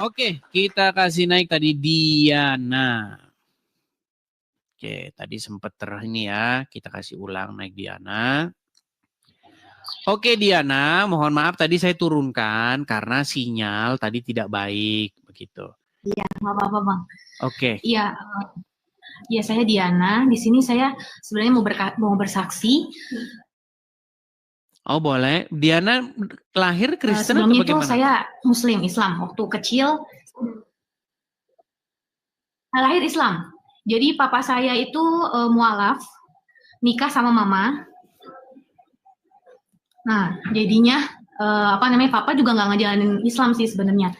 Oke, kita kasih naik tadi Diana. Oke, tadi sempat ini ya, kita kasih ulang naik Diana. Oke Diana, mohon maaf tadi saya turunkan karena sinyal tadi tidak baik begitu. Iya, nggak apa-apa Bang. Oke. Iya, ya saya Diana. Di sini saya sebenarnya mau bersaksi. Oh boleh. Diana lahir Kristen atau sebelumnya bagaimana? Itu saya Muslim Islam. Waktu kecil lahir Islam. Jadi papa saya itu mualaf, nikah sama mama. Nah, jadinya papa juga nggak ngejalanin Islam sih sebenarnya.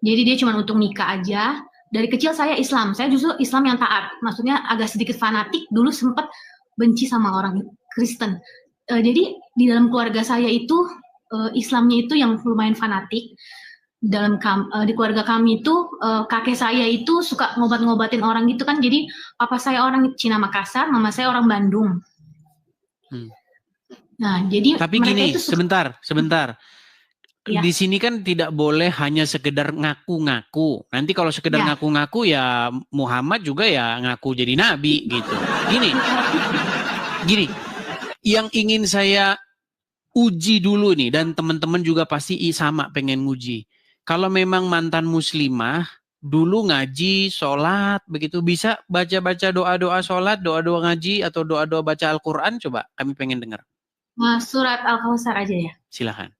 Jadi dia cuma untuk nikah aja. Dari kecil saya Islam. Saya justru Islam yang taat. Maksudnya agak sedikit fanatik. Dulu sempat benci sama orang Kristen. Jadi di dalam keluarga saya itu Islamnya itu yang lumayan fanatik. Di keluarga kami itu kakek saya itu suka ngobat-ngobatin orang gitu kan. Jadi papa saya orang Cina Makassar, mama saya orang Bandung. Nah, jadi tapi gini, itu sebentar. Ya. Di sini kan tidak boleh hanya sekedar ngaku-ngaku. Nanti kalau sekedar ngaku-ngaku ya Muhammad juga ya ngaku jadi nabi gitu. Gini, yang ingin saya uji dulu nih, dan teman-teman juga pasti sama pengen nguji. Kalau memang mantan muslimah, dulu ngaji, sholat, begitu bisa baca-baca doa-doa sholat, doa-doa ngaji, atau doa-doa baca Al-Quran? Coba kami pengen dengar. Surat Al-Kautsar aja ya. Silahkan.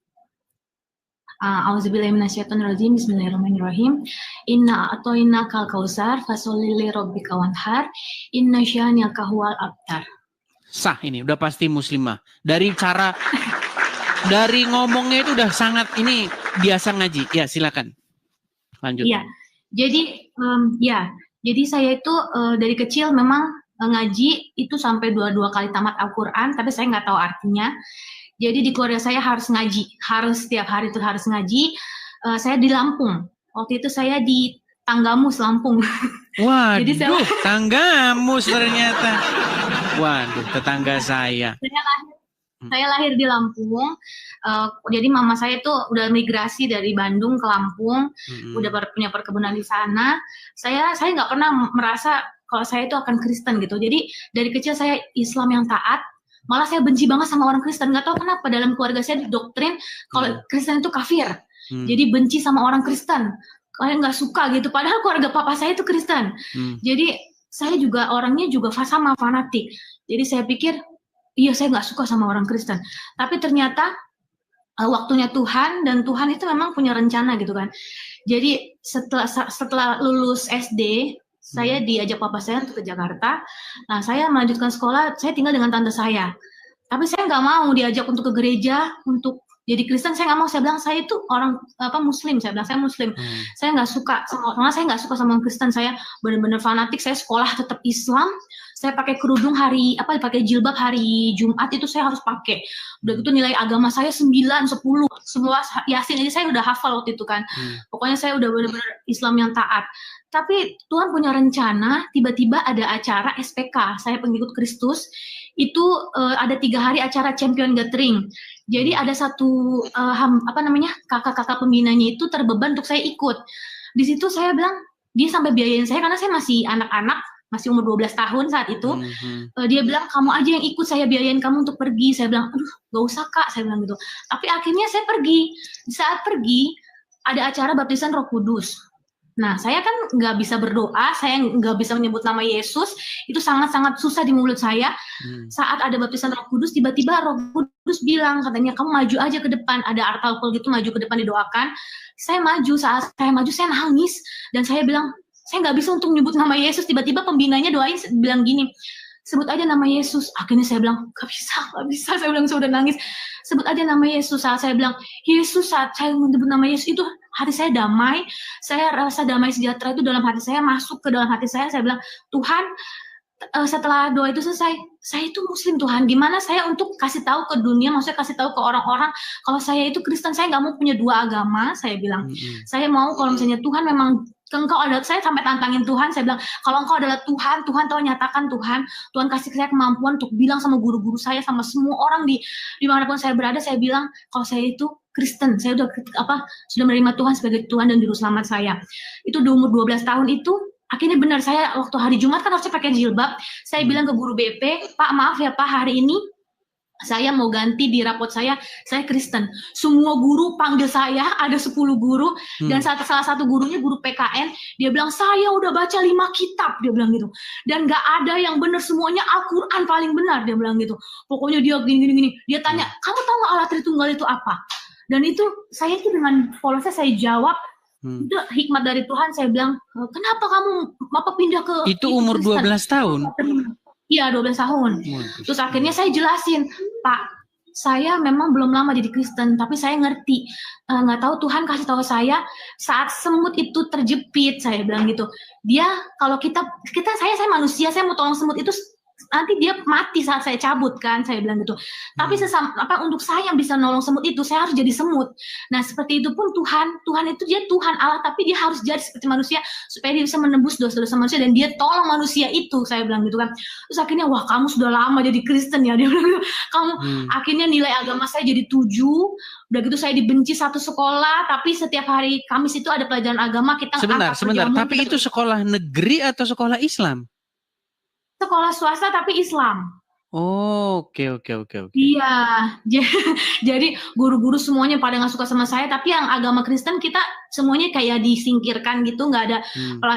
Auzubillahiminasyaitonirrajim. Bismillahirrahmanirrahim. Inna a'toinakal kautsar fasholli lirabbika wanhar. Inna syani'aka huwal abtar. Sah ini, udah pasti muslimah. Dari cara dari ngomongnya itu udah sangat ini biasa ngaji. Ya, silakan. Lanjut. Iya. Jadi jadi saya itu dari kecil memang ngaji itu sampai dua kali tamat Al-Qur'an, tapi saya nggak tahu artinya. Jadi di keluarga saya harus ngaji, harus setiap hari itu harus ngaji. Saya di Lampung. Waktu itu saya di Tanggamus, Lampung. Waduh, jadi Tanggamus ternyata. Waduh, tetangga saya. Saya lahir di Lampung. Jadi mama saya itu udah migrasi dari Bandung ke Lampung, udah punya perkebunan di sana. Saya nggak pernah merasa kalau saya itu akan Kristen gitu. Jadi dari kecil saya Islam yang taat. Malah saya benci banget sama orang Kristen. Nggak tahu kenapa dalam keluarga saya didoktrin kalau Kristen itu kafir. Jadi benci sama orang Kristen. Kayak nggak suka gitu. Padahal keluarga papa saya itu Kristen. Jadi saya juga orangnya juga sama fanatik. Jadi saya pikir, iya saya nggak suka sama orang Kristen. Tapi ternyata waktunya Tuhan, dan Tuhan itu memang punya rencana gitu kan. Jadi setelah lulus SD, saya diajak papa saya untuk ke Jakarta. Nah, saya melanjutkan sekolah, saya tinggal dengan tante saya. Tapi saya nggak mau diajak untuk ke gereja, untuk jadi Kristen, saya nggak mau. Saya bilang, saya itu orang Muslim. Saya bilang, saya Muslim. Saya nggak suka, karena saya nggak suka sama Kristen. Saya benar-benar fanatik, saya sekolah tetap Islam. Saya pakai kerudung pakai jilbab hari Jumat itu saya harus pakai. Udah gitu nilai agama saya 9, 10. Semua Yasin aja saya udah hafal waktu itu kan. Pokoknya saya udah benar-benar Islam yang taat. Tapi Tuhan punya rencana, tiba-tiba ada acara SPK, saya pengikut Kristus, itu ada 3 hari acara Champion Gathering. Jadi ada satu kakak-kakak pembinanya itu terbeban untuk saya ikut. Di situ saya bilang, dia sampai biayain saya karena saya masih anak-anak, masih umur 12 tahun saat itu. Dia bilang, kamu aja yang ikut, saya biayain kamu untuk pergi. Saya bilang, aduh gak usah kak, saya bilang gitu. Tapi akhirnya saya pergi. Di saat pergi, ada acara baptisan Roh Kudus. Nah, saya kan nggak bisa berdoa, saya nggak bisa menyebut nama Yesus, itu sangat-sangat susah di mulut saya. Saat ada baptisan Roh Kudus, tiba-tiba Roh Kudus bilang, katanya, kamu maju aja ke depan, ada artalkul gitu, maju ke depan didoakan. Saya maju, saat saya maju, saya nangis, dan saya bilang, saya nggak bisa untuk menyebut nama Yesus. Tiba-tiba pembinanya doain, bilang gini, sebut aja nama Yesus. Akhirnya saya bilang, gak bisa, saya bilang, saya udah nangis. Sebut aja nama Yesus. Saat saya bilang, Yesus, saat saya menyebut nama Yesus, itu hati saya damai, saya rasa damai sejahtera itu dalam hati saya, masuk ke dalam hati saya bilang, Tuhan, setelah doa itu selesai, saya itu Muslim Tuhan, gimana saya untuk kasih tahu ke dunia, maksudnya kasih tahu ke orang-orang, kalau saya itu Kristen, saya nggak mau punya 2 agama, saya bilang, saya mau kalau misalnya Tuhan memang, engkau adalah, saya sampai tantangin Tuhan, saya bilang, kalau engkau adalah Tuhan, Tuhan tahu nyatakan Tuhan kasih saya kemampuan untuk bilang sama guru-guru saya, sama semua orang di dimanapun saya berada, saya bilang, kalau saya itu Kristen, saya sudah menerima Tuhan sebagai Tuhan dan juru selamat saya. Itu di umur 12 tahun itu, akhirnya benar, saya waktu hari Jumat kan harusnya pakai jilbab, saya bilang ke guru BP, Pak maaf ya Pak, hari ini saya mau ganti di rapot saya Kristen. Semua guru panggil saya, ada 10 guru, dan salah satu gurunya guru PKN, dia bilang, saya udah baca 5 kitab, dia bilang gitu. Dan gak ada yang benar, semuanya Al-Quran paling benar, dia bilang gitu. Pokoknya dia gini-gini. Dia tanya, kamu tahu gak Allah Tritunggal itu apa? Dan itu, saya itu dengan polosnya saya jawab, itu hikmat dari Tuhan, saya bilang, kenapa kamu pindah ke... Itu umur Kristen? 12 tahun? Iya, 12 tahun. Terus akhirnya saya jelasin, Pak, saya memang belum lama jadi Kristen, tapi saya ngerti, nggak tahu Tuhan kasih tahu saya saat semut itu terjepit, saya bilang gitu. Dia kalau saya manusia, saya mau tolong semut itu nanti dia mati saat saya cabut kan, saya bilang gitu. Tapi untuk saya yang bisa nolong semut itu, saya harus jadi semut. Nah seperti itu pun Tuhan itu dia Tuhan Allah, tapi dia harus jadi seperti manusia supaya dia bisa menembus dosa-dosa manusia dan dia tolong manusia itu, saya bilang gitu kan. Terus akhirnya, wah kamu sudah lama jadi Kristen ya, dia bilang gitu. Kamu akhirnya nilai agama saya jadi 7. Udah gitu saya dibenci satu sekolah, tapi setiap hari Kamis itu ada pelajaran agama, kita sebentar. Tapi itu sekolah negeri atau sekolah Islam? Sekolah swasta tapi Islam. Oh, oke. Iya, jadi guru-guru semuanya pada nggak suka sama saya, tapi yang agama Kristen kita semuanya kayak disingkirkan gitu, nggak ada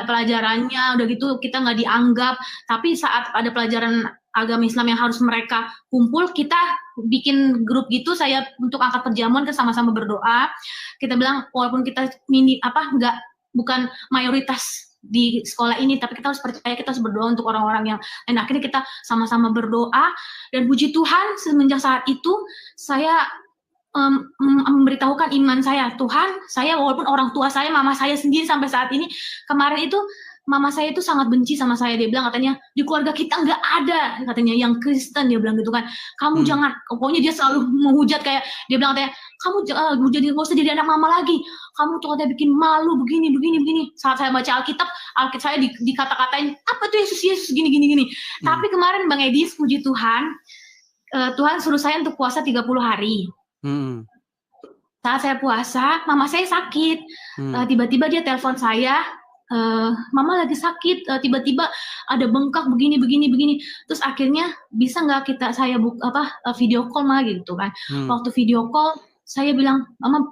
pelajarannya, udah gitu kita nggak dianggap. Tapi saat ada pelajaran agama Islam yang harus mereka kumpul, kita bikin grup gitu, saya untuk angkat perjamuan kan sama-sama berdoa. Kita bilang walaupun kita bukan mayoritas di sekolah ini, tapi kita harus percaya, kita harus berdoa untuk orang-orang yang lain. Akhirnya kita sama-sama berdoa, dan puji Tuhan semenjak saat itu saya memberitahukan iman saya. Tuhan, saya walaupun orang tua saya, mama saya sendiri sampai saat ini, kemarin itu mama saya itu sangat benci sama saya. Dia bilang katanya, di keluarga kita nggak ada katanya yang Kristen, dia bilang gitu kan. Kamu jangan, pokoknya dia selalu menghujat, kayak dia bilang katanya, kamu nggak usah jadi anak mama lagi. Kamu tuh katanya bikin malu begini. Saat saya baca Alkitab saya dikata-katain, apa tuh Yesus gini. Tapi kemarin Bang Edi, puji Tuhan, Tuhan suruh saya untuk puasa 30 hari. Saat saya puasa, mama saya sakit. Tiba-tiba dia telepon saya, mama lagi sakit, tiba-tiba ada bengkak begini. Terus akhirnya bisa nggak saya video call mah gitu kan. Waktu video call saya bilang, mama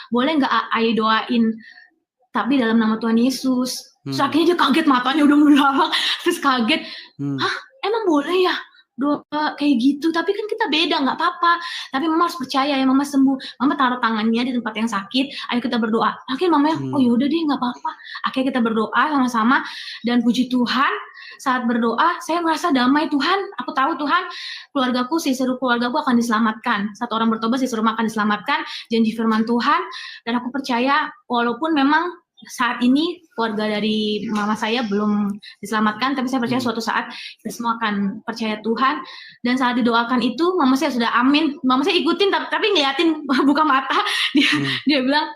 boleh nggak ayah doain tapi dalam nama Tuhan Yesus. Terus akhirnya dia kaget, matanya udah melalak, terus kaget, hah emang boleh ya doa kayak gitu? Tapi kan kita beda, nggak apa-apa, tapi mama harus percaya ya, mama sembuh. Mama taruh tangannya di tempat yang sakit, ayo kita berdoa. Akhirnya mamanya, oh yaudah deh nggak apa-apa. Akhirnya kita berdoa sama-sama, dan puji Tuhan saat berdoa saya merasa damai. Tuhan, aku tahu Tuhan, seluruh keluargaku akan diselamatkan. Satu orang bertobat, seluruh akan diselamatkan, janji firman Tuhan. Dan aku percaya walaupun memang saat ini keluarga dari mama saya belum diselamatkan, tapi saya percaya suatu saat kita semua akan percaya Tuhan. Dan saat didoakan itu mama saya sudah amin, mama saya ikutin tapi ngeliatin buka mata. Dia bilang,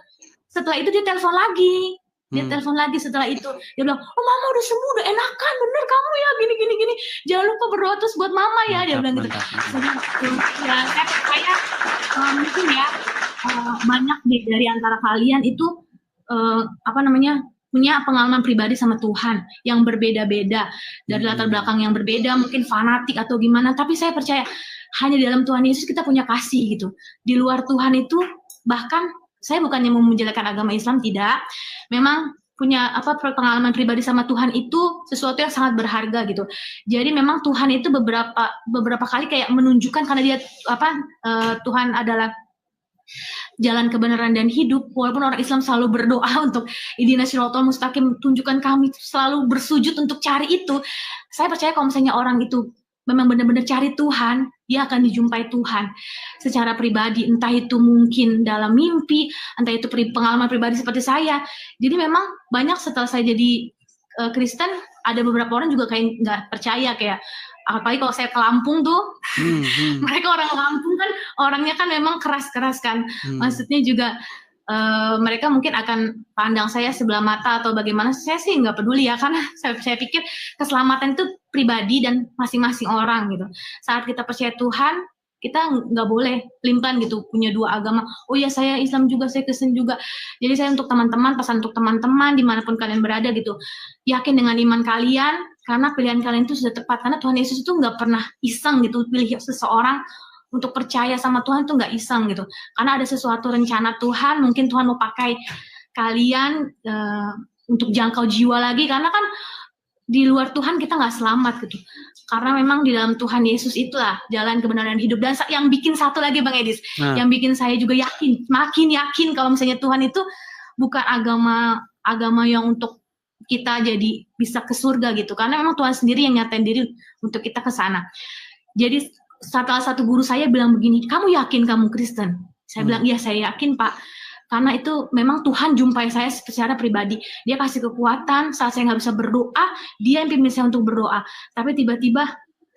setelah itu dia telepon lagi. Setelah itu dia bilang, oh mama udah sembuh, udah enakan, bener kamu ya, gini, jangan lupa berdoa terus buat mama ya. Dia bilang gitu. Ya saya percaya mungkin ya banyak dari antara kalian itu punya pengalaman pribadi sama Tuhan yang berbeda-beda, dari latar belakang yang berbeda, mungkin fanatik atau gimana, tapi saya percaya hanya di dalam Tuhan Yesus kita punya kasih gitu. Di luar Tuhan itu, bahkan saya bukannya mau menjelekkan agama Islam, tidak, memang punya pengalaman pribadi sama Tuhan itu sesuatu yang sangat berharga gitu. Jadi memang Tuhan itu beberapa kali kayak menunjukkan, karena dia Tuhan adalah jalan kebenaran dan hidup. Walaupun orang Islam selalu berdoa untuk Ihdinash Shiratal Mustaqim, tunjukkan kami, selalu bersujud untuk cari itu. Saya percaya kalau misalnya orang itu memang benar-benar cari Tuhan, dia akan dijumpai Tuhan secara pribadi, entah itu mungkin dalam mimpi, entah itu pengalaman pribadi seperti saya. Jadi memang banyak setelah saya jadi Kristen, ada beberapa orang juga kayak nggak percaya, kayak apalagi kalau saya ke Lampung tuh, mereka orang Lampung kan orangnya kan memang keras-keras kan, maksudnya juga mereka mungkin akan pandang saya sebelah mata atau bagaimana. Saya sih nggak peduli ya, karena saya pikir keselamatan itu pribadi dan masing-masing orang gitu. Saat kita percaya Tuhan, kita nggak boleh pelimpan gitu punya dua agama. Oh ya saya Islam juga, saya Kristen juga. Jadi saya untuk teman-teman, pesan untuk teman-teman dimanapun kalian berada gitu, yakin dengan iman kalian karena pilihan kalian itu sudah tepat. Karena Tuhan Yesus itu nggak pernah iseng gitu pilih seseorang untuk percaya sama Tuhan, itu nggak iseng gitu. Karena ada sesuatu rencana Tuhan, mungkin Tuhan mau pakai kalian untuk jangkau jiwa lagi, karena kan di luar Tuhan kita nggak selamat gitu. Karena memang di dalam Tuhan Yesus itulah jalan kebenaran hidup. Dan yang bikin satu lagi Bang Edis, yang bikin saya juga yakin, makin yakin kalau misalnya Tuhan itu bukan agama yang untuk kita jadi bisa ke surga gitu. Karena memang Tuhan sendiri yang nyatain diri untuk kita ke sana. Jadi salah satu guru saya bilang begini, kamu yakin kamu Kristen? Saya bilang, iya saya yakin Pak. Karena itu memang Tuhan jumpai saya secara pribadi. Dia kasih kekuatan saat saya nggak bisa berdoa, dia yang pimpin saya untuk berdoa. Tapi tiba-tiba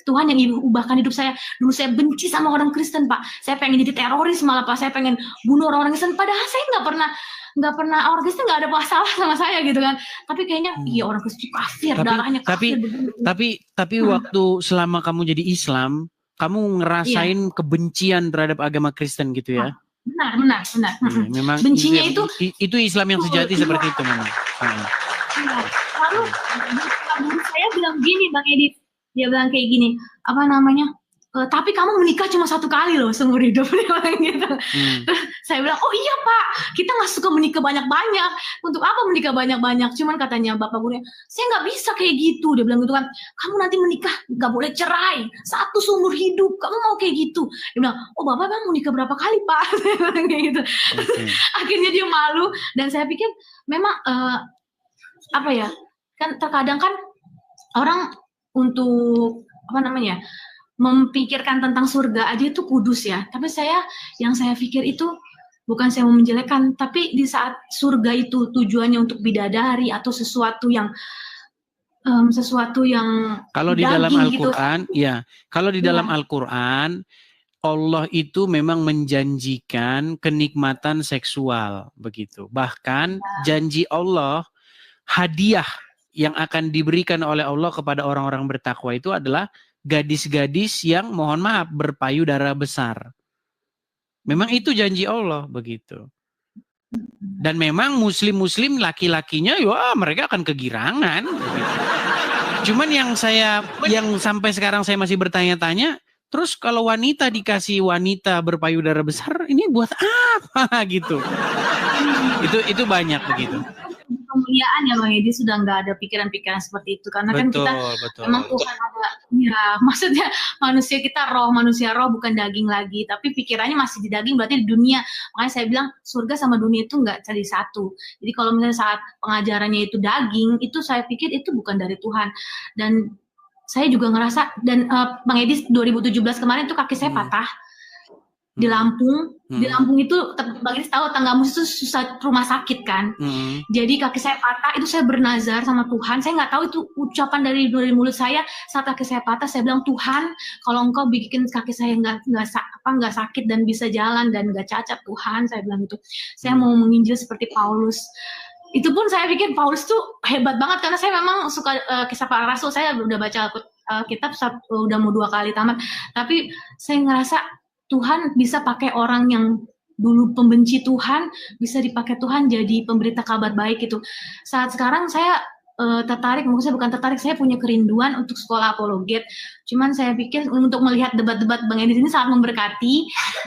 Tuhan yang ubahkan hidup saya. Dulu saya benci sama orang Kristen Pak. Saya pengen jadi teroris malah Pak. Saya pengen bunuh orang Kristen. Padahal saya nggak pernah orang Kristen nggak ada masalah sama saya gitu kan. Tapi kayaknya iya orang Kristen kafir, darahnya kafir. Tapi waktu selama kamu jadi Islam, kamu ngerasain kebencian terhadap agama Kristen gitu ya? Benar. Memang bencinya itu Islam yang sejati seperti itu memang. Lalu saya bilang gini Bang Edi, dia bilang kayak gini, apa namanya? Tapi kamu menikah cuma 1 kali loh seumur hidup, dia bilang gitu. Saya bilang, oh iya Pak, kita nggak suka menikah banyak-banyak. Untuk apa menikah banyak-banyak? Cuman katanya bapak gurunya, saya nggak bisa kayak gitu. Dia bilang gitu kan, kamu nanti menikah nggak boleh cerai, 1 seumur hidup. Kamu mau kayak gitu? Dia bilang, oh bapak mau menikah berapa kali Pak? Kayak gitu. Akhirnya dia malu dan saya pikir memang apa ya? Kan terkadang kan orang untuk apa namanya? Memikirkan tentang surga aja itu kudus ya. Tapi yang saya pikir itu bukan saya mau menjelekkan, tapi di saat surga itu tujuannya untuk bidadari atau sesuatu yang kalau di dalam Al-Qur'an gitu. Ya, kalau di dalam Al-Qur'an Allah itu memang menjanjikan kenikmatan seksual begitu. Bahkan janji Allah, hadiah yang akan diberikan oleh Allah kepada orang-orang bertakwa itu adalah gadis-gadis yang mohon maaf berpayudara besar. Memang itu janji Allah begitu. Dan memang muslim-muslim laki-lakinya ya mereka akan kegirangan begitu. Cuman yang sampai sekarang saya masih bertanya-tanya, terus kalau wanita dikasih wanita berpayudara besar ini buat apa gitu. Itu banyak begitu. Kemuliaan ya Bang Edi, sudah nggak ada pikiran-pikiran seperti itu karena betul, kan kita memang Tuhan ada ya, maksudnya manusia roh bukan daging lagi, tapi pikirannya masih di daging, berarti di dunia. Makanya saya bilang surga sama dunia itu nggak jadi satu. Jadi kalau misalnya saat pengajarannya itu daging, itu saya pikir itu bukan dari Tuhan. Dan saya juga ngerasa, dan Bang Edi 2017 kemarin tuh kaki saya patah di Lampung. Di Lampung itu Bang Idris tahu tangga mus itu susah rumah sakit kan. Jadi kaki saya patah, itu saya bernazar sama Tuhan. Saya nggak tahu itu ucapan dari mulut saya saat kaki saya patah. Saya bilang, Tuhan, kalau Engkau bikin kaki saya nggak sakit dan bisa jalan dan nggak cacat, Tuhan, saya bilang itu. Saya mau menginjil seperti Paulus. Itu pun saya pikir Paulus tuh hebat banget karena saya memang suka kisah para rasul. Saya udah baca kitab udah mau 2 kali tamat. Tapi saya ngerasa Tuhan bisa pakai orang yang dulu pembenci Tuhan, bisa dipakai Tuhan jadi pemberita kabar baik itu. Saat sekarang saya tertarik, maksudnya bukan tertarik, saya punya kerinduan untuk sekolah apologet. Cuman saya pikir untuk melihat debat-debat Bang Edi ini sangat memberkati,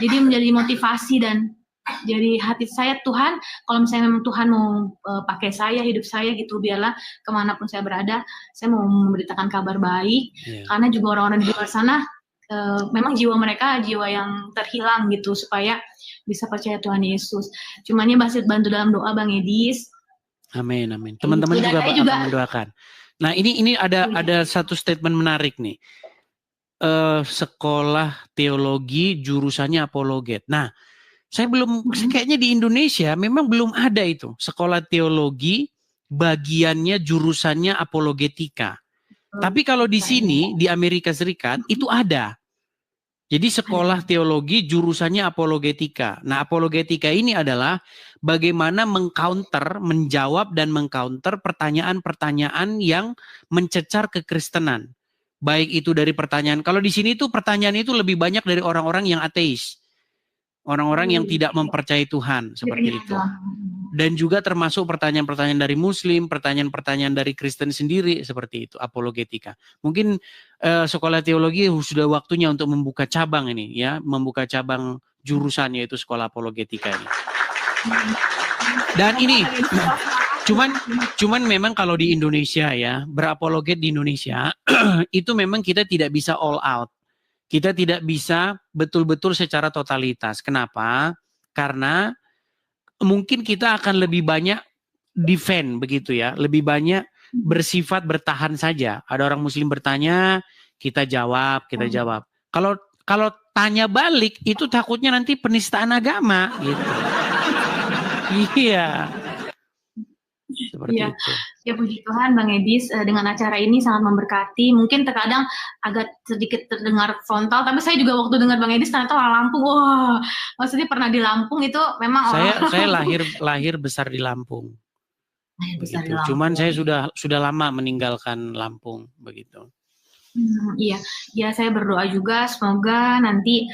jadi menjadi motivasi dan jadi hati saya, Tuhan, kalau misalnya memang Tuhan mau pakai saya, hidup saya gitu, biarlah kemanapun saya berada, saya mau memberitakan kabar baik, karena juga orang-orang di luar sana, memang jiwa mereka jiwa yang terhilang gitu, supaya bisa percaya Tuhan Yesus. Cuman ini masih bantu dalam doa Bang Edis. Amin. Teman-teman juga akan mendoakan. Nah ini ada satu statement menarik nih. Sekolah teologi jurusannya apologet. Nah saya kayaknya di Indonesia memang belum ada itu sekolah teologi bagiannya jurusannya apologetika. Tapi kalau di sini di Amerika Serikat itu ada. Jadi sekolah teologi jurusannya apologetika. Nah, apologetika ini adalah bagaimana menjawab dan mengcounter pertanyaan-pertanyaan yang mencecar kekristenan. Baik itu dari pertanyaan. Kalau di sini tuh pertanyaan itu lebih banyak dari orang-orang yang ateis. Orang-orang yang tidak mempercayai Tuhan seperti itu. Dan juga termasuk pertanyaan-pertanyaan dari Muslim, pertanyaan-pertanyaan dari Kristen sendiri seperti itu, apologetika. Mungkin sekolah teologi sudah waktunya untuk membuka cabang ini, ya, membuka cabang jurusannya itu sekolah apologetika ini. Dan ini, cuman memang kalau di Indonesia ya, berapologet di Indonesia itu memang kita tidak bisa all out. Kita tidak bisa betul-betul secara totalitas. Kenapa? Karena mungkin kita akan lebih banyak defend begitu ya, lebih banyak bersifat bertahan saja. Ada orang Muslim bertanya, kita jawab. Kalau tanya balik itu takutnya nanti penistaan agama gitu. Iya. Seperti itu. Ya puji Tuhan Bang Edis, dengan acara ini sangat memberkati. Mungkin terkadang agak sedikit terdengar frontal, tapi saya juga waktu dengar Bang Edis ternyata orang Lampung. Wah, maksudnya pernah di Lampung itu memang saya lahir besar di Lampung. Besar di Begitu. Lampung. Cuman saya sudah lama meninggalkan Lampung begitu. Iya, ya saya berdoa juga semoga nanti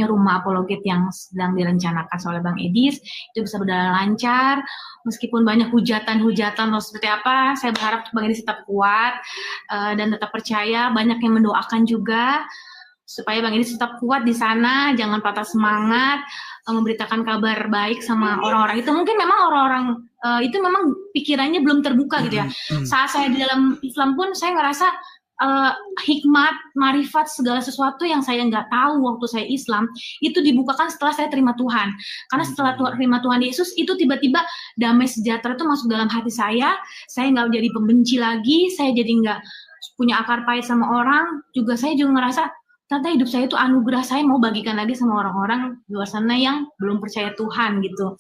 rumah apologet yang sedang direncanakan oleh Bang Edis itu bisa berjalan lancar, meskipun banyak hujatan-hujatan atau seperti apa, saya berharap Bang Edis tetap kuat dan tetap percaya, banyak yang mendoakan juga supaya Bang Edis tetap kuat di sana, jangan patah semangat, memberitakan kabar baik sama orang-orang itu. Mungkin memang orang-orang itu memang pikirannya belum terbuka gitu ya. Saat saya di dalam Islam pun saya ngerasa hikmat, marifat, segala sesuatu yang saya nggak tahu waktu saya Islam itu dibukakan setelah saya terima Tuhan. Karena setelah terima Tuhan Yesus itu tiba-tiba damai sejahtera itu masuk dalam hati saya nggak jadi pembenci lagi, saya jadi nggak punya akar pahit sama orang. Juga saya juga ngerasa ternyata hidup saya itu anugerah, saya mau bagikan lagi sama orang-orang di luar sana yang belum percaya Tuhan gitu,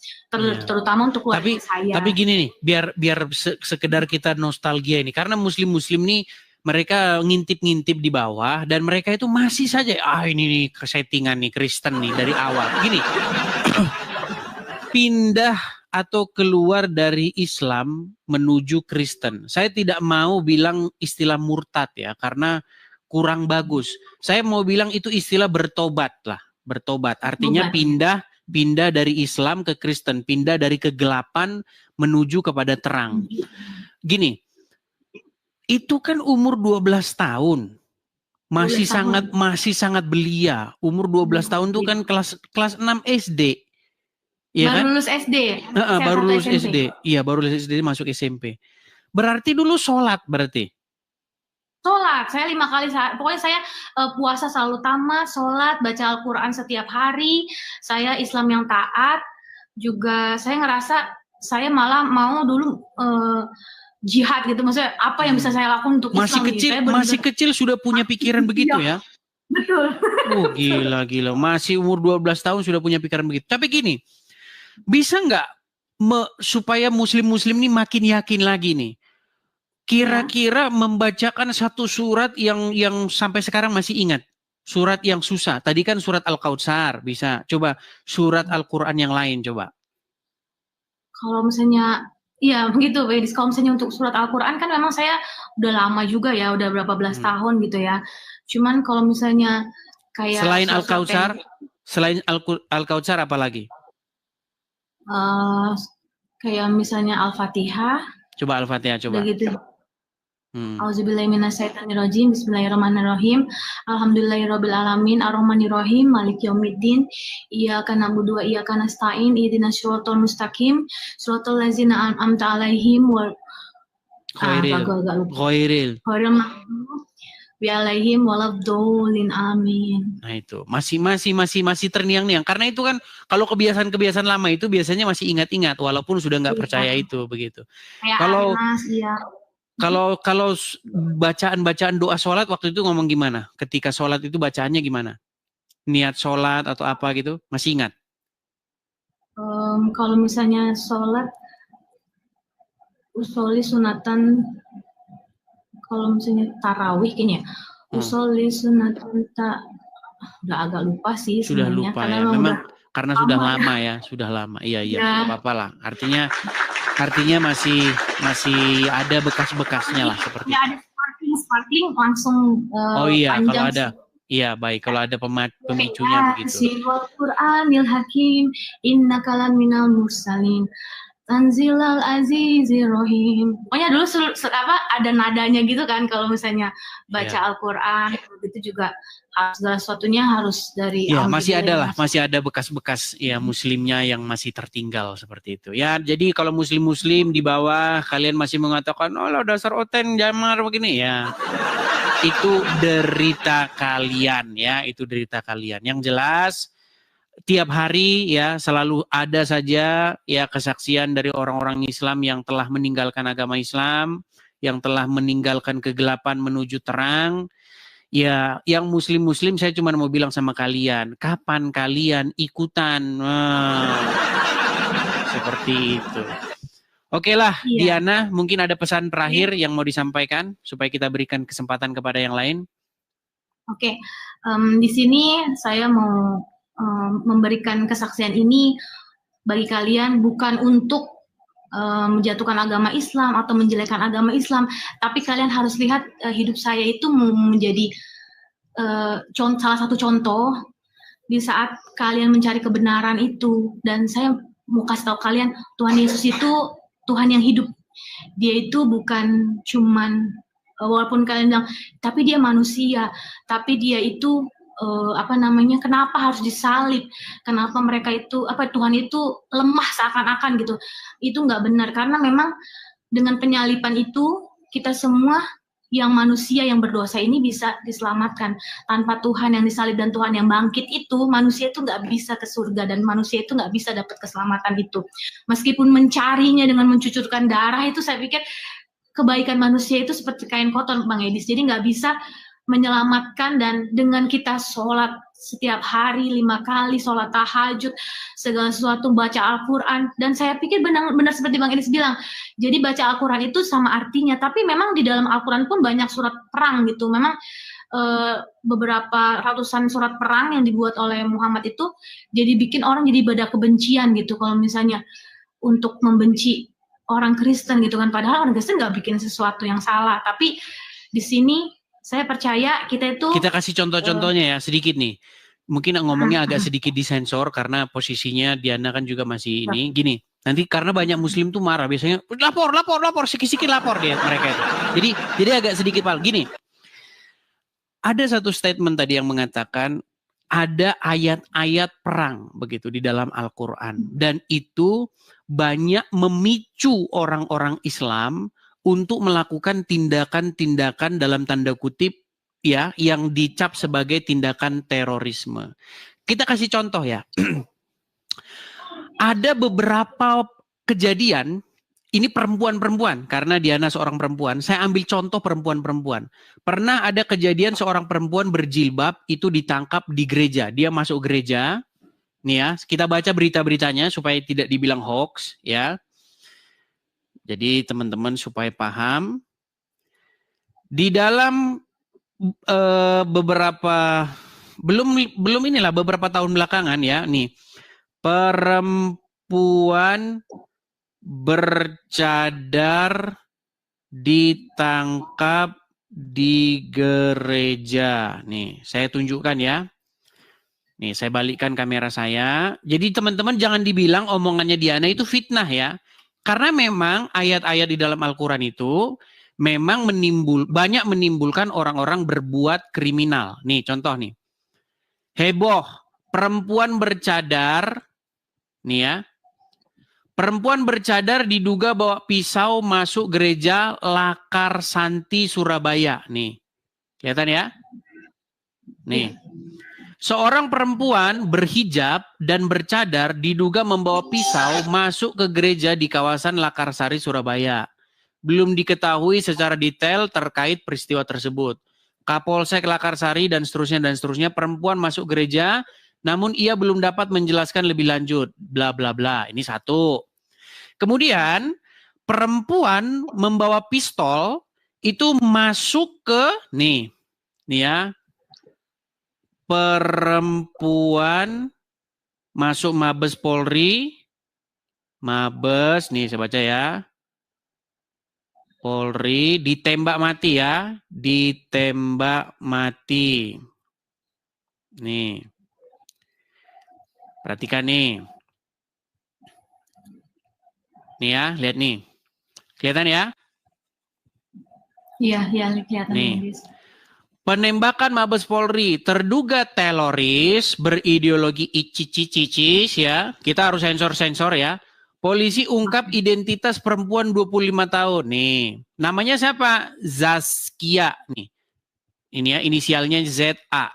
terutama untuk keluarga saya. Tapi gini nih, biar sekedar kita nostalgia ini, karena Muslim nih mereka ngintip-ngintip di bawah dan mereka itu masih saja ini nih settingan nih Kristen nih dari awal. Gini, pindah atau keluar dari Islam menuju Kristen. Saya tidak mau bilang istilah murtad ya, karena kurang bagus. Saya mau bilang itu istilah bertobat lah, bertobat. Artinya pindah dari Islam ke Kristen, pindah dari kegelapan menuju kepada terang. Gini, itu kan umur 12 tahun. Masih sangat belia. Umur 12 tahun itu kan kelas 6 SD. Ya baru kan? Lulus SD. Baru lulus SD. Iya, baru lulus SD masuk SMP. Berarti dulu sholat berarti. Sholat, saya 5 kali, pokoknya saya puasa selalu tamat, sholat, baca Al-Quran setiap hari, saya Islam yang taat, juga saya ngerasa saya malah mau dulu jihad gitu, maksudnya apa yang bisa saya lakukan untuk Islam gitu. Masih kecil sudah punya pikiran begitu ya? Betul. Oh gila, masih umur 12 tahun sudah punya pikiran begitu. Tapi gini, bisa nggak supaya muslim-muslim ini makin yakin lagi nih? Kira-kira membacakan satu surat yang sampai sekarang masih ingat. Surat yang susah. Tadi kan surat Al-Kautsar bisa. Coba surat Al-Quran yang lain coba. Kalau misalnya, ya begitu. Kalau misalnya untuk surat Al-Quran kan memang saya udah lama juga ya. Udah berapa belas tahun gitu ya. Cuman kalau misalnya kayak... Selain Al-Kautsar, selain Al-Kautsar apa lagi? Kayak misalnya Al-Fatihah. Coba Al-Fatihah coba. Gitu. Auzubillahiminasyaitonirrajim. Bismillahirrahmanirrahim. Alhamdulillahirabbil alamin arrahmanirrahim maliki yaumiddin. Iyyaka na'budu wa iyyaka nasta'in. Ihdinas shiratal mustaqim. Shiratal ladzina an'amta 'alaihim ghairil bi'alaihim waladhdallin amin. Nah itu masih terngiang-niang karena itu kan kalau kebiasaan lama itu biasanya masih ingat-ingat walaupun sudah nggak percaya itu begitu. Kalau bacaan doa sholat waktu itu ngomong gimana? Ketika sholat itu bacaannya gimana? Niat sholat atau apa gitu? Masih ingat? Kalau misalnya sholat, usolli sunatan, kalau misalnya tarawih kayaknya, usolli sunatan udah agak lupa sih. Sudah lupa ya, memang karena sudah lama ya, sudah lama. Iya, nggak apa-apa lah. Artinya masih ada bekas-bekasnya lah seperti itu. Ada sparkling langsung Oh iya, kalau panjang. ada. Iya, baik. Kalau ada pemicunya Ya, begitu. wal Qur'anil Hakim, innaka minal mursalin. Tanzilal Azizir Rahim. Pokoknya dulu ada nadanya gitu kan kalau misalnya baca Iya. Al-Qur'an itu juga segala sesuatunya harus dari Iya, masih ada lah, Auzubillahi masih ada bekas-bekas ya muslimnya yang masih tertinggal seperti itu. Ya, jadi kalau muslim-muslim di bawah kalian masih mengatakan, "Oh, lah dasar oten jamar begini." Ya, itu derita kalian ya, itu derita kalian. Yang jelas tiap hari ya selalu ada saja ya kesaksian dari orang-orang Islam yang telah meninggalkan agama Islam, yang telah meninggalkan kegelapan menuju terang. Ya, yang muslim-muslim saya cuma mau bilang sama kalian, kapan kalian ikutan? Seperti itu. Oke lah, Iya. Diana, mungkin ada pesan terakhir yang mau disampaikan supaya kita berikan kesempatan kepada yang lain. Oke, di sini saya mau memberikan kesaksian ini bagi kalian bukan untuk menjatuhkan agama Islam atau menjelekkan agama Islam, tapi kalian harus lihat hidup saya itu menjadi salah satu contoh di saat kalian mencari kebenaran itu. Dan saya mau kasih tahu kalian, Tuhan Yesus itu Tuhan yang hidup. Dia itu bukan cuman walaupun kalian bilang, tapi dia manusia, tapi dia itu kenapa harus disalib, kenapa mereka itu Tuhan itu lemah seakan-akan gitu, itu nggak benar, karena memang dengan penyaliban itu kita semua yang manusia yang berdosa ini bisa diselamatkan. Tanpa Tuhan yang disalib dan Tuhan yang bangkit itu, manusia itu nggak bisa ke surga dan manusia itu nggak bisa dapat keselamatan itu. Meskipun mencarinya dengan mencucurkan darah itu, saya pikir kebaikan manusia itu seperti kain kotor, Bang Edis. Jadi nggak bisa menyelamatkan. Dan dengan kita sholat setiap hari 5 kali, sholat tahajud, segala sesuatu, baca Al-Quran, dan saya pikir benar seperti Bang Edis bilang, jadi baca Al-Quran itu sama artinya, tapi memang di dalam Al-Quran pun banyak surat perang gitu, memang beberapa ratusan surat perang yang dibuat oleh Muhammad itu jadi bikin orang jadi pada kebencian gitu, kalau misalnya untuk membenci orang Kristen gitu kan, padahal orang Kristen nggak bikin sesuatu yang salah. Tapi di sini saya percaya kita kasih contoh-contohnya ya sedikit nih. Mungkin ngomongnya agak sedikit disensor karena posisinya Diana kan juga masih ini. Gini, nanti karena banyak muslim tuh marah biasanya lapor sikit-sikit lapor dia mereka itu. Jadi agak sedikit Pak. Gini. Ada satu statement tadi yang mengatakan ada ayat-ayat perang begitu di dalam Al-Qur'an dan itu banyak memicu orang-orang Islam untuk melakukan tindakan-tindakan dalam tanda kutip ya yang dicap sebagai tindakan terorisme. Kita kasih contoh ya. Ada beberapa kejadian ini perempuan-perempuan karena Diana seorang perempuan. Saya ambil contoh perempuan-perempuan. Pernah ada kejadian seorang perempuan berjilbab itu ditangkap di gereja. Dia masuk gereja. Nih ya, kita baca berita-beritanya supaya tidak dibilang hoax ya. Jadi teman-teman supaya paham. Di dalam beberapa beberapa tahun belakangan ya, nih perempuan bercadar ditangkap di gereja. Nih, saya tunjukkan ya. Nih, saya balikkan kamera saya. Jadi teman-teman jangan dibilang omongannya Diana itu fitnah ya. Karena memang ayat-ayat di dalam Al-Quran itu memang banyak menimbulkan orang-orang berbuat kriminal. Nih, contoh nih. Heboh, perempuan bercadar, nih ya. Perempuan bercadar diduga bawa pisau masuk gereja Lakar Santi Surabaya. Nih, kelihatan ya? Nih, seorang perempuan berhijab dan bercadar diduga membawa pisau masuk ke gereja di kawasan Lakarsari Surabaya. Belum diketahui secara detail terkait peristiwa tersebut. Kapolsek Lakarsari dan seterusnya perempuan masuk gereja, namun ia belum dapat menjelaskan lebih lanjut. Bla bla bla. Ini satu. Kemudian perempuan membawa pistol itu masuk ke nih ya. Perempuan masuk Mabes Polri. Mabes nih saya baca ya. Polri ditembak mati ya, ditembak mati. Nih, perhatikan nih. Nih ya, lihat nih. Kelihatan ya? Iya, kelihatan. Nih. Penembakan Mabes Polri, terduga teroris berideologi ICICICIS ya. Kita harus sensor-sensor ya. Polisi ungkap identitas perempuan 25 tahun. Nih, namanya siapa? Zaskia nih. Ini ya, inisialnya ZA.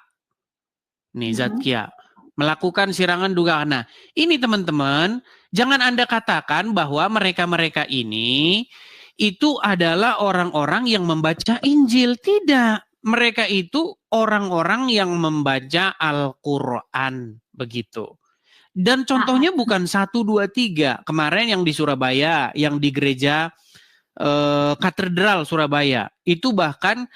Nih, Zaskia. Melakukan serangan dugaan. Nah, ini teman-teman, jangan Anda katakan bahwa mereka-mereka ini itu adalah orang-orang yang membaca Injil. Tidak. Mereka itu orang-orang yang membaca Al-Quran. Begitu. Dan contohnya bukan 1, 2, 3. Kemarin yang di Surabaya, yang di gereja Katedral Surabaya. Itu bahkan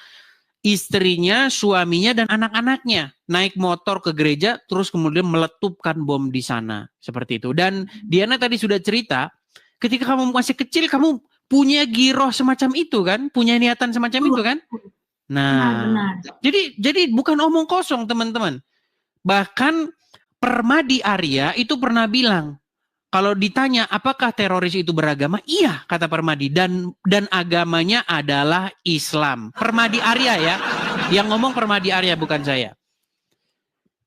istrinya, suaminya, dan anak-anaknya naik motor ke gereja, terus kemudian meletupkan bom di sana. Seperti itu. Dan Diana tadi sudah cerita, ketika kamu masih kecil, kamu punya giroh semacam itu kan? Punya niatan semacam itu kan? Nah, jadi bukan omong kosong teman-teman. Bahkan Permadi Arya itu pernah bilang, kalau ditanya apakah teroris itu beragama, iya kata Permadi, dan agamanya adalah Islam. Permadi Arya ya, yang ngomong Permadi Arya bukan saya.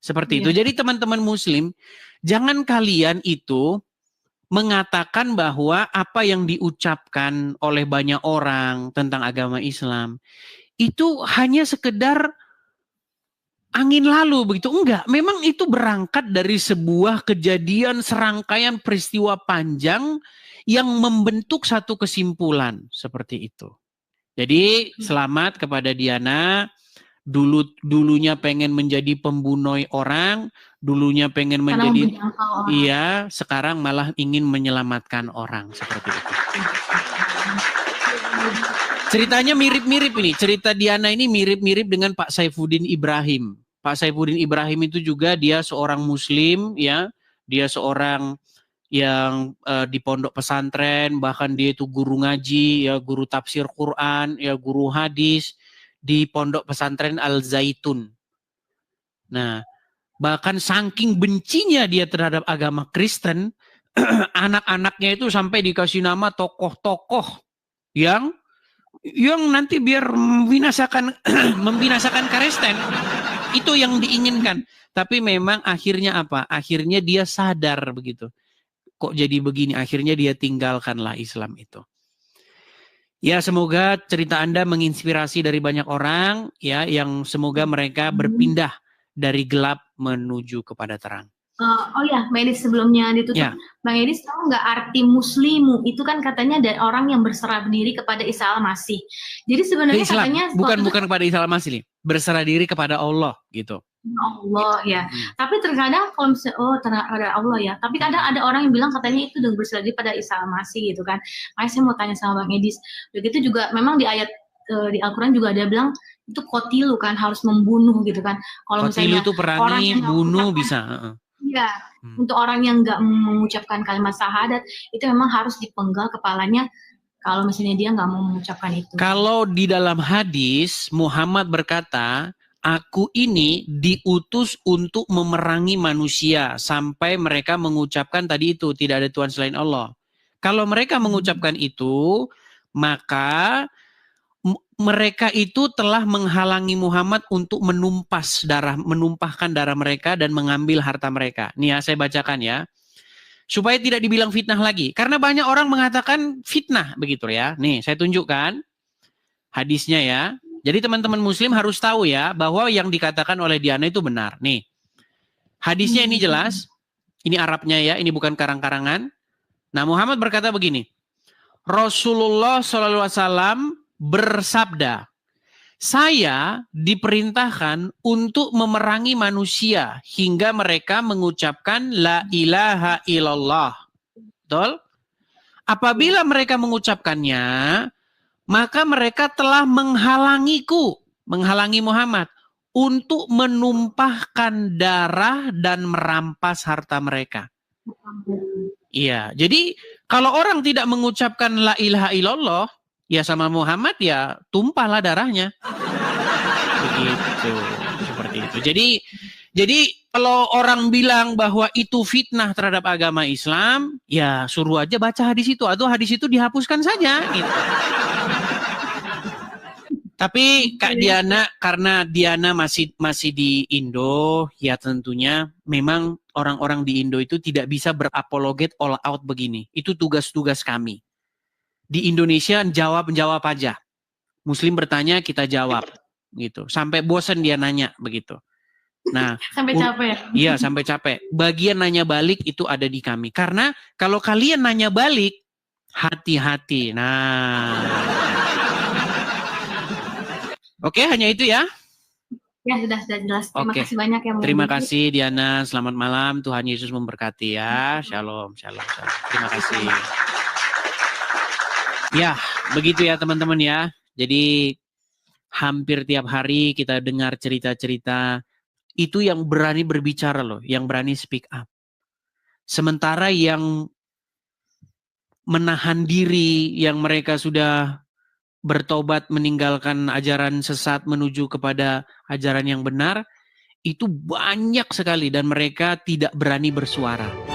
Seperti itu. Jadi teman-teman Muslim, jangan kalian itu mengatakan bahwa apa yang diucapkan oleh banyak orang tentang agama Islam itu hanya sekedar angin lalu begitu. Enggak, memang itu berangkat dari sebuah kejadian, serangkaian peristiwa panjang yang membentuk satu kesimpulan seperti itu. Jadi selamat kepada Diana. Dulunya pengen menjadi pembunuh orang, dulunya pengen menjadi iya, sekarang malah ingin menyelamatkan orang seperti itu. Ceritanya mirip-mirip ini. Cerita Diana ini mirip-mirip dengan Pak Saifuddin Ibrahim. Pak Saifuddin Ibrahim itu juga dia seorang Muslim ya, dia seorang yang di pondok pesantren, bahkan dia itu guru ngaji ya, guru tafsir Quran ya, guru hadis di pondok pesantren Al Zaitun. Nah, bahkan saking bencinya dia terhadap agama Kristen, anak-anaknya itu sampai dikasih nama tokoh-tokoh yang nanti biar membinasakan Kristen. Itu yang diinginkan. Tapi memang akhirnya apa? Akhirnya dia sadar begitu. Kok jadi begini? Akhirnya dia tinggalkanlah Islam itu. Ya, semoga cerita Anda menginspirasi dari banyak orang ya, yang semoga mereka berpindah dari gelap menuju kepada terang. Oh ya, Mbak Edis, sebelumnya ditutup, ya. Bang Edis tahu nggak arti muslimu? Itu kan katanya dari orang yang berserah diri kepada Isa Al-Masih. Jadi sebenarnya Islam, katanya bukan kepada Isa Al-Masih nih, berserah diri kepada Allah gitu. Allah ya. Tapi terkadang kalau misalnya ada Allah ya. Tapi kadang ada orang yang bilang katanya itu udah berserah diri pada Isa Al-Masih gitu kan. Makanya saya mau tanya sama Bang Edis. Begitu juga memang di ayat di Al-Quran juga ada bilang itu kotilu kan, harus membunuh gitu kan. Kalau misalnya itu perangi, bunuh bisa. Iya, untuk orang yang nggak mengucapkan kalimat syahadat itu memang harus dipenggal kepalanya kalau misalnya dia nggak mau mengucapkan itu. Kalau di dalam hadis Muhammad berkata, aku ini diutus untuk memerangi manusia sampai mereka mengucapkan tadi itu tidak ada Tuhan selain Allah. Kalau mereka mengucapkan itu, maka mereka itu telah menghalangi Muhammad untuk menumpahkan darah mereka dan mengambil harta mereka. Nih ya, saya bacakan ya. Supaya tidak dibilang fitnah lagi. Karena banyak orang mengatakan fitnah begitu ya. Nih, saya tunjukkan hadisnya ya. Jadi teman-teman Muslim harus tahu ya bahwa yang dikatakan oleh Diana itu benar. Nih, hadisnya ini jelas. Ini Arabnya ya, ini bukan karang-karangan. Nah, Muhammad berkata begini. Rasulullah SAW bersabda, saya diperintahkan untuk memerangi manusia hingga mereka mengucapkan la ilaha illallah. Betul? Apabila mereka mengucapkannya, maka mereka telah menghalangi Muhammad untuk menumpahkan darah dan merampas harta mereka. Iya, jadi kalau orang tidak mengucapkan la ilaha illallah, ya sama Muhammad ya tumpahlah darahnya. Begitu, seperti itu. Jadi kalau orang bilang bahwa itu fitnah terhadap agama Islam, ya suruh aja baca hadis itu atau hadis itu dihapuskan saja gitu. Tapi Kak Diana, karena Diana masih di Indo, ya tentunya memang orang-orang di Indo itu tidak bisa berapologet all out begini. Itu tugas-tugas kami. Di Indonesia jawab aja. Muslim bertanya, kita jawab gitu. Sampai bosan dia nanya begitu. Nah, sampai capek. Iya, sampai capek. Bagian nanya balik itu ada di kami. Karena kalau kalian nanya balik, hati-hati. Nah, oke, hanya itu ya. Ya, sudah jelas. Terima kasih banyak ya. Terima kasih Diana. Selamat malam. Tuhan Yesus memberkati ya. Shalom. Terima kasih. Ya, begitu ya teman-teman ya. Jadi hampir tiap hari kita dengar cerita-cerita itu yang berani berbicara loh, yang berani speak up. Sementara yang menahan diri, yang mereka sudah bertobat meninggalkan ajaran sesat menuju kepada ajaran yang benar, itu banyak sekali dan mereka tidak berani bersuara.